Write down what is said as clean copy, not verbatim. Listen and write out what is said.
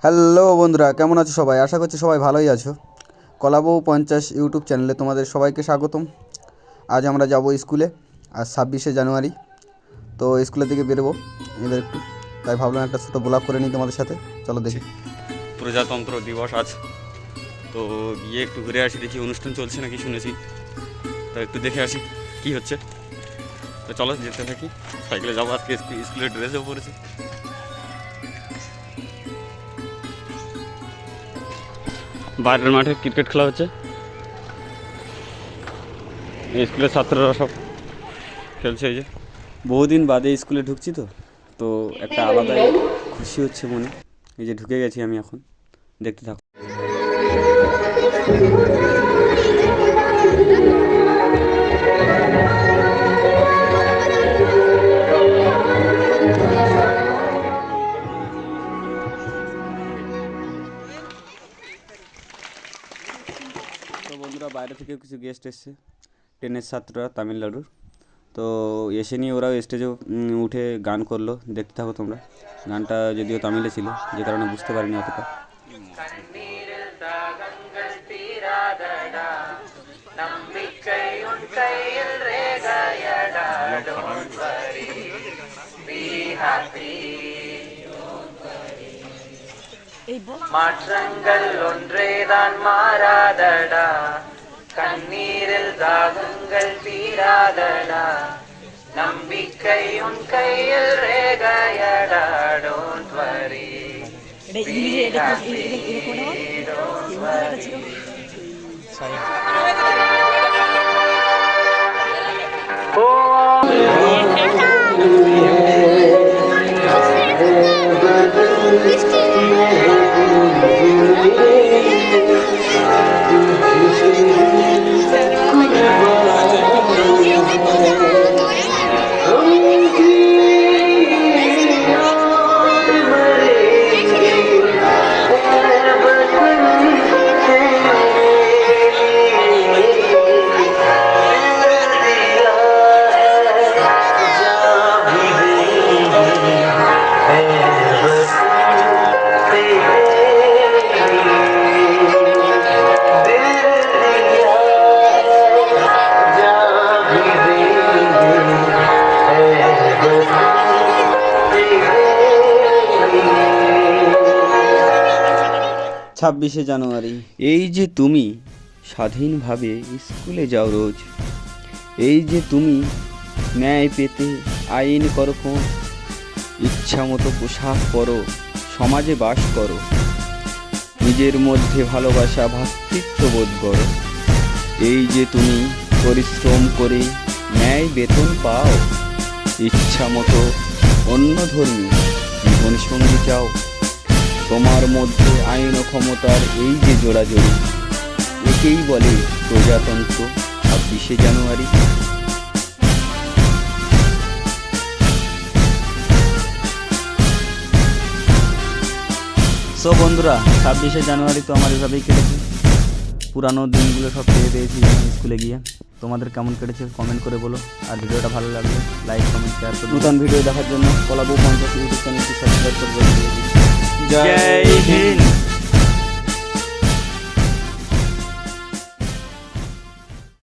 Hello বন্ধুরা, কেমন আছো সবাই? আশা করছি সবাই ভালোই আছো। কলাবউ 50 ইউটিউব চ্যানেলে তোমাদের সবাইকে স্বাগতম। আজ আমরা যাব স্কুলে, আজ 26শে জানুয়ারি। তো স্কুলের দিকে বেরোবো এবার একটু, তাই ভাবলাম একটা ছোটো ব্লগ করে নিই তোমাদের সাথে। চলো দেখি। প্রজাতন্ত্র দিবস আজ, তো গিয়ে একটু ঘুরে আসি, দেখি অনুষ্ঠান চলছে নাকি শুনেছি, তো একটু দেখে আসি কি হচ্ছে। তো চলো যেতে থাকি, সাইকেলে যাবো। আজকে স্কুলের ড্রেসও পরেছি। বাইরের মাঠে ক্রিকেট খেলা হচ্ছে, স্কুলের ছাত্ররা সব খেলছে। এই যে বহুদিন বাদে স্কুলে ঢুকছি, তো একটা আলাদাই খুশি হচ্ছে মনে। এই যে ঢুকে গেছি আমি, এখন দেখতে থাকো। তো বন্ধুরা, বাইরে থেকে কিছু গেস্ট এসছে, ট্রেনের ছাত্ররা তামিলনাড়ুর। তো এসে নিয়ে ওরাও স্টেজে উঠে গান করলো, দেখতে থাকো তোমরা। গানটা যদিও তামিলে ছিল, যে কারণে বুঝতে পারিনি অতটা। மாற்றங்கள் ஒன்றேதான் மாறாதடா, கண்ணீரில் தாகங்கள் தீராதடா, நம்பிக்கை உன் கையில் ரேகையடா. Don't worry, be happy, don't worry. ছাব্বিশে জানুয়ারি। এই যে তুমি স্বাধীনভাবে স্কুলে যাও রোজ, এই যে তুমি ন্যায় পেতে আইন করো খোঁজ, ইচ্ছা মতো পোশাক পরো, সমাজে বাস করো, নিজের মধ্যে ভালোবাসা ভ্রাতৃত্ব বোধ করো। এই যে তুমি পরিশ্রম করে ন্যায় বেতন পাও, ইচ্ছা মতো অন্য ধর্মী জীবনসঙ্গী চাও। তোমার মধ্যে আইন ও ক্ষমতার এই যে জোড়াজড়ি, একেই বলে প্রজাতন্ত্র 26শে জানুয়ারি। সো বন্ধুরা, 26শে জানুয়ারি তো আমার এভাবেই কেটেছে। পুরানো দিনগুলো সব পেয়েছি আমি স্কুলে গিয়ে। তোমাদের কেমন কেটেছে কমেন্ট করে বলো, আর ভিডিওটা ভালো লাগলে লাইক কমেন্ট শেয়ার করো। নতুন ভিডিও দেখার জন্য কলাবউ 50 ইউটিউব চ্যানেলটি সাবস্ক্রাইব করে দিও। জয় হিন্দ।